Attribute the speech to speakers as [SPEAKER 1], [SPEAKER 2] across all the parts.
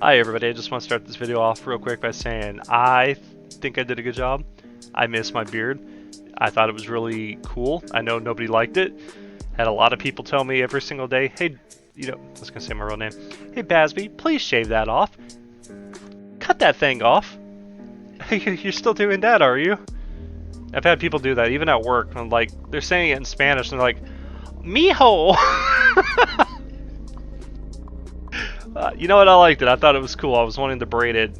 [SPEAKER 1] Hi everybody, I just want to start this video off real quick by saying I think I did a good job. I miss my beard. I thought it was really cool. I know nobody liked it. Had a lot of people tell me every single day, hey, I was going to say my real name. Hey Bazzbe, please shave that off. Cut that thing off. You're still doing that, are you? I've had people do that, even at work. And like, they're saying it in Spanish and they're like, mijo! You know what? I liked it. I thought it was cool. I was wanting to braid it,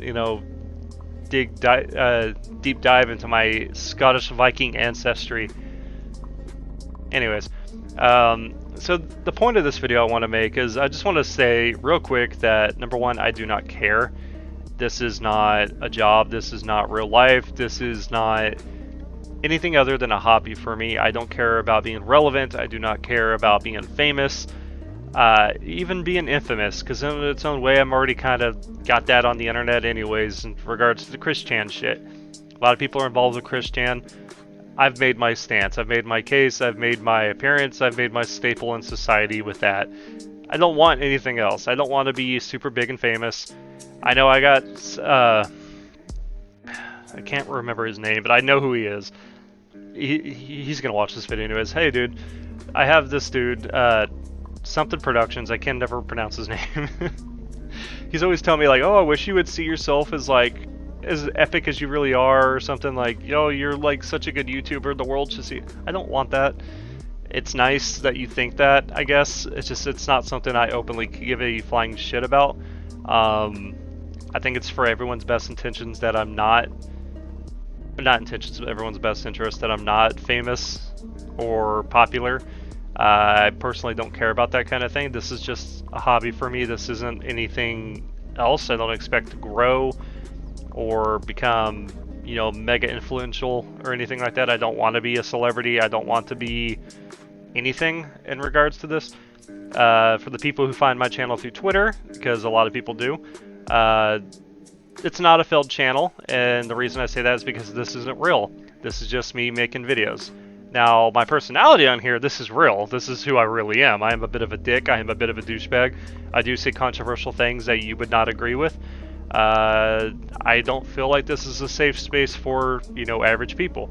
[SPEAKER 1] deep dive into my Scottish Viking ancestry. Anyways, so the point of this video I want to make is I just want to say real quick that number one, I do not care. This is not a job. This is not real life. This is not anything other than a hobby for me. I don't care about being relevant. I do not care about being famous. Even being infamous, because in its own way, I'm already kind of got that on the internet anyways in regards to the Christian shit. A lot of people are involved with Christian. I've made my stance, I've made my case, I've made my appearance, I've made my staple in society with that. I don't want anything else. I don't want to be super big and famous. I know I got, I can't remember his name, but I know who he is. He's gonna watch this video anyways. Hey dude, I have this dude, something Productions, I can never pronounce his name. He's always telling me like, oh, I wish you would see yourself as like as epic as you really are, or something like, yo, you're like such a good YouTuber, the world should see. I don't want that. It's nice that you think that, I guess. It's just, it's not something I openly give a flying shit about. I think it's for everyone's best intentions that I'm not intentions, but everyone's best interest that I'm not famous or popular. I personally don't care about that kind of thing. This is just a hobby for me. This isn't anything else. I don't expect to grow or become, mega influential or anything like that. I don't want to be a celebrity. I don't want to be anything in regards to this. For the people who find my channel through Twitter, because a lot of people do, it's not a failed channel, and the reason I say that is because this isn't real. This is just me making videos. Now, my personality on here, this is real. This is who I really am. I am a bit of a dick. I am a bit of a douchebag. I do say controversial things that you would not agree with. I don't feel like this is a safe space for, average people.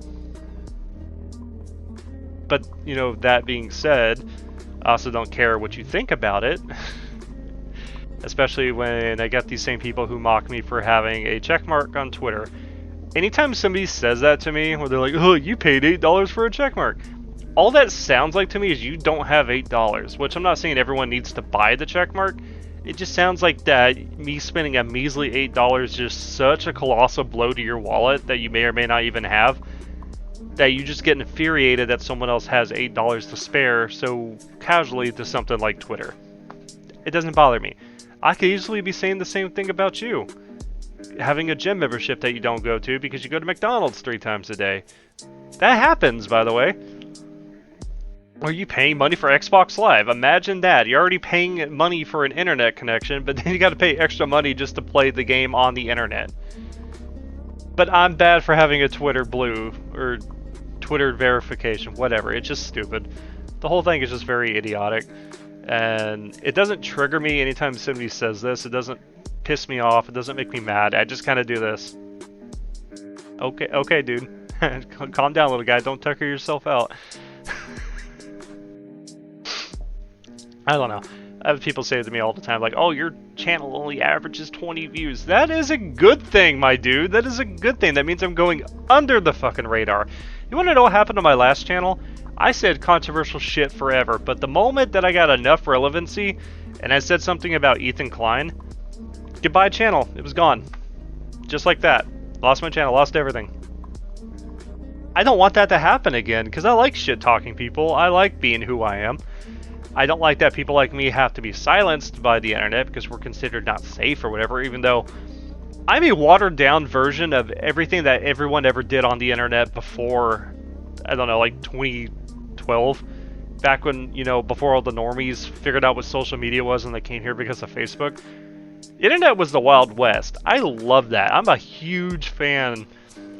[SPEAKER 1] But, that being said, I also don't care what you think about it. Especially when I get these same people who mock me for having a checkmark on Twitter. Anytime somebody says that to me, where they're like, oh, you paid $8 for a checkmark. All that sounds like to me is you don't have $8, which I'm not saying everyone needs to buy the checkmark. It just sounds like that me spending a measly $8 is just such a colossal blow to your wallet that you may or may not even have, that you just get infuriated that someone else has $8 to spare so casually to something like Twitter. It doesn't bother me. I could easily be saying the same thing about you. Having a gym membership that you don't go to because you go to McDonald's 3 times a day. That happens, by the way. Or you paying money for Xbox Live. Imagine that. You're already paying money for an internet connection, but then you gotta pay extra money just to play the game on the internet. But I'm bad for having a Twitter Blue, or Twitter verification, whatever. It's just stupid. The whole thing is just very idiotic. And it doesn't trigger me anytime somebody says this. It doesn't piss me off. It doesn't make me mad. I just kind of do this. Okay, dude. Calm down, little guy. Don't tucker yourself out. I don't know. I have people say to me all the time, like, oh, your channel only averages 20 views. That is a good thing, my dude. That is a good thing. That means I'm going under the fucking radar. You want to know what happened to my last channel? I said controversial shit forever, but the moment that I got enough relevancy and I said something about Ethan Klein, goodbye channel. It was gone. Just like that. Lost my channel, lost everything. I don't want that to happen again, because I like shit-talking people. I like being who I am. I don't like that people like me have to be silenced by the internet because we're considered not safe or whatever, even though I'm a watered-down version of everything that everyone ever did on the internet before, I don't know, like 2012. Back when, before all the normies figured out what social media was and they came here because of Facebook. The internet was the Wild West. I love that. I'm a huge fan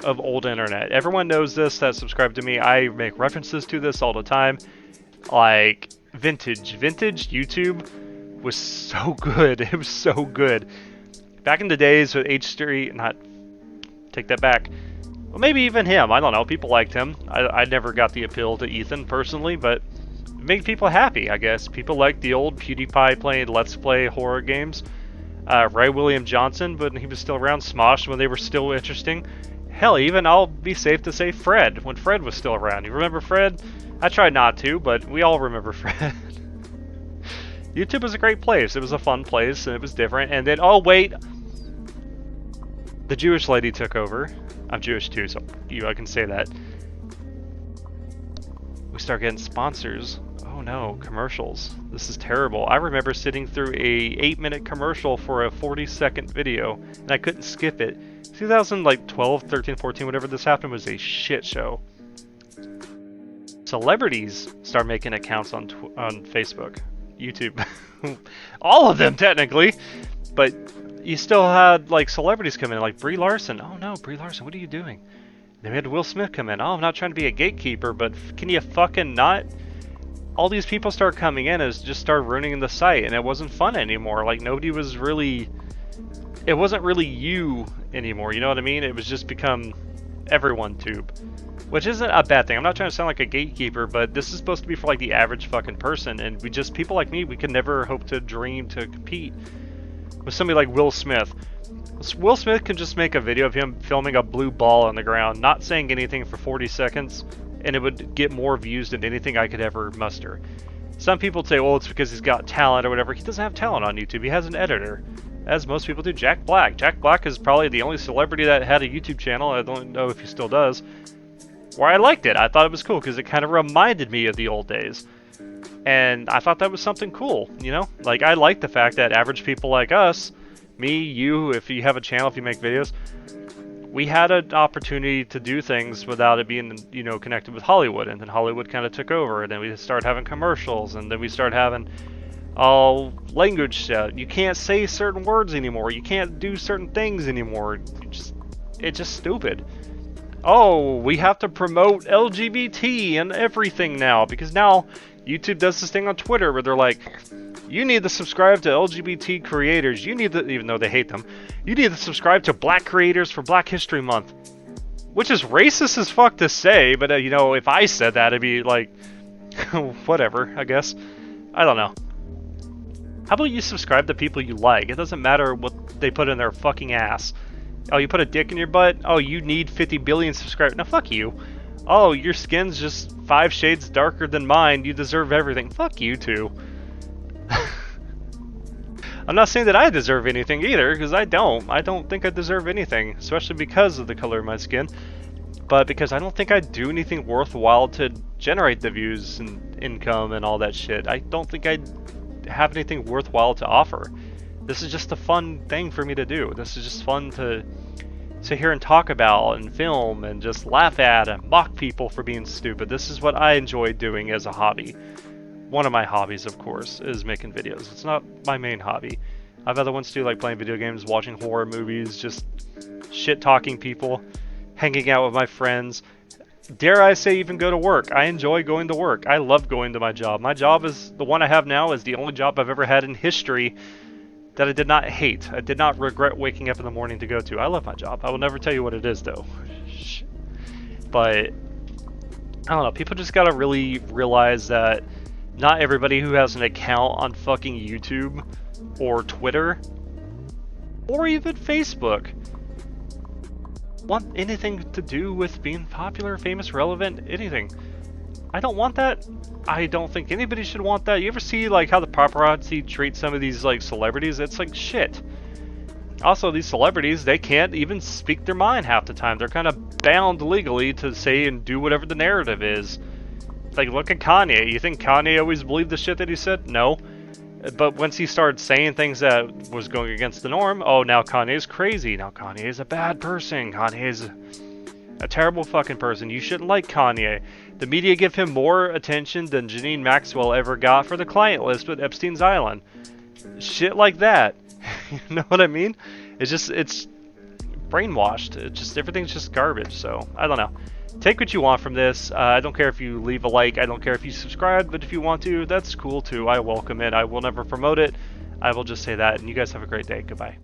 [SPEAKER 1] of old internet. Everyone knows this that subscribe to me. I make references to this all the time. Like, vintage YouTube was so good. It was so good. Back in the days with H3, not, take that back. Well, maybe even him. I don't know. People liked him. I never got the appeal to Ethan personally, but it made people happy, I guess. People liked the old PewDiePie playing Let's Play horror games. Ray William Johnson, when he was still around. Smosh, when they were still interesting. Hell, even I'll be safe to say Fred, when Fred was still around. You remember Fred? I tried not to, but we all remember Fred. YouTube was a great place. It was a fun place, and it was different. And then, oh wait, the Jewish lady took over. I'm Jewish too, so I can say that. We start getting sponsors. Oh no, commercials. This is terrible. I remember sitting through a 8-minute commercial for a 40-second video, and I couldn't skip it. 2012, 13, 14, whatever this happened was a shit show. Celebrities start making accounts on Facebook, YouTube. All of them technically, but you still had like celebrities come in, like Brie Larson. Oh no, Brie Larson, what are you doing? Then we had Will Smith come in. Oh, I'm not trying to be a gatekeeper, but can you fucking not? All these people start coming in and just start ruining the site, and it wasn't fun anymore. Like nobody was really, it wasn't really you anymore. You know what I mean? It was just become everyone tube, which isn't a bad thing. I'm not trying to sound like a gatekeeper, but this is supposed to be for like the average fucking person, and we just, people like me, we could never hope to dream to compete with somebody like Will Smith. Will Smith can just make a video of him filming a blue ball on the ground, not saying anything for 40 seconds, and it would get more views than anything I could ever muster. Some people say, well, it's because he's got talent or whatever. He doesn't have talent on YouTube. He has an editor, as most people do. Jack Black. Jack Black is probably the only celebrity that had a YouTube channel. I don't know if he still does. Where I liked it. I thought it was cool because it kind of reminded me of the old days. And I thought that was something cool, you know? Like, I like the fact that average people like us, me, you, if you have a channel, if you make videos, we had an opportunity to do things without it being, you know, connected with Hollywood. And then Hollywood kind of took over, and then we started having commercials, and then we started having language set. You can't say certain words anymore. You can't do certain things anymore. It's just stupid. Oh, we have to promote LGBT and everything now, because now YouTube does this thing on Twitter where they're like, you need to subscribe to LGBT creators. You need to, even though they hate them, you need to subscribe to black creators for Black History Month. Which is racist as fuck to say, but you know, if I said that, it'd be like, whatever, I guess. I don't know. How about you subscribe to people you like? It doesn't matter what they put in their fucking ass. Oh, you put a dick in your butt? Oh, you need 50 billion subscribers. No, fuck you. Oh, your skin's just 5 shades darker than mine. You deserve everything. Fuck you too. I'm not saying that I deserve anything either, because I don't. I don't think I deserve anything, especially because of the color of my skin. But because I don't think I do anything worthwhile to generate the views and income and all that shit. I don't think I have anything worthwhile to offer. This is just a fun thing for me to do. This is just fun to sit here and talk about and film and just laugh at and mock people for being stupid. This is what I enjoy doing as a hobby. One of my hobbies, of course, is making videos. It's not my main hobby. I have other ones too, like playing video games, watching horror movies, just shit-talking people, hanging out with my friends. Dare I say even go to work. I enjoy going to work. I love going to my job. My job is, the one I have now, is the only job I've ever had in history that I did not hate. I did not regret waking up in the morning to go to. I love my job. I will never tell you what it is, though. But, I don't know. People just gotta really realize that not everybody who has an account on fucking YouTube or Twitter or even Facebook want anything to do with being popular, famous, relevant, anything. I don't want that. I don't think anybody should want that. You ever see like how the paparazzi treat some of these like celebrities? It's like shit. Also, these celebrities, they can't even speak their mind half the time. They're kind of bound legally to say and do whatever the narrative is. Like, look at Kanye. You think Kanye always believed the shit that he said? No. But once he started saying things that was going against the norm, oh, now Kanye's crazy. Now Kanye's a bad person. Kanye's a terrible fucking person. You shouldn't like Kanye. The media give him more attention than Janine Maxwell ever got for the client list with Epstein's Island. Shit like that. You know what I mean? It's just, it's brainwashed. It's just, everything's just garbage. So, I don't know. Take what you want from this. I don't care if you leave a like. I don't care if you subscribe. But if you want to, that's cool too. I welcome it. I will never promote it. I will just say that. And you guys have a great day. Goodbye.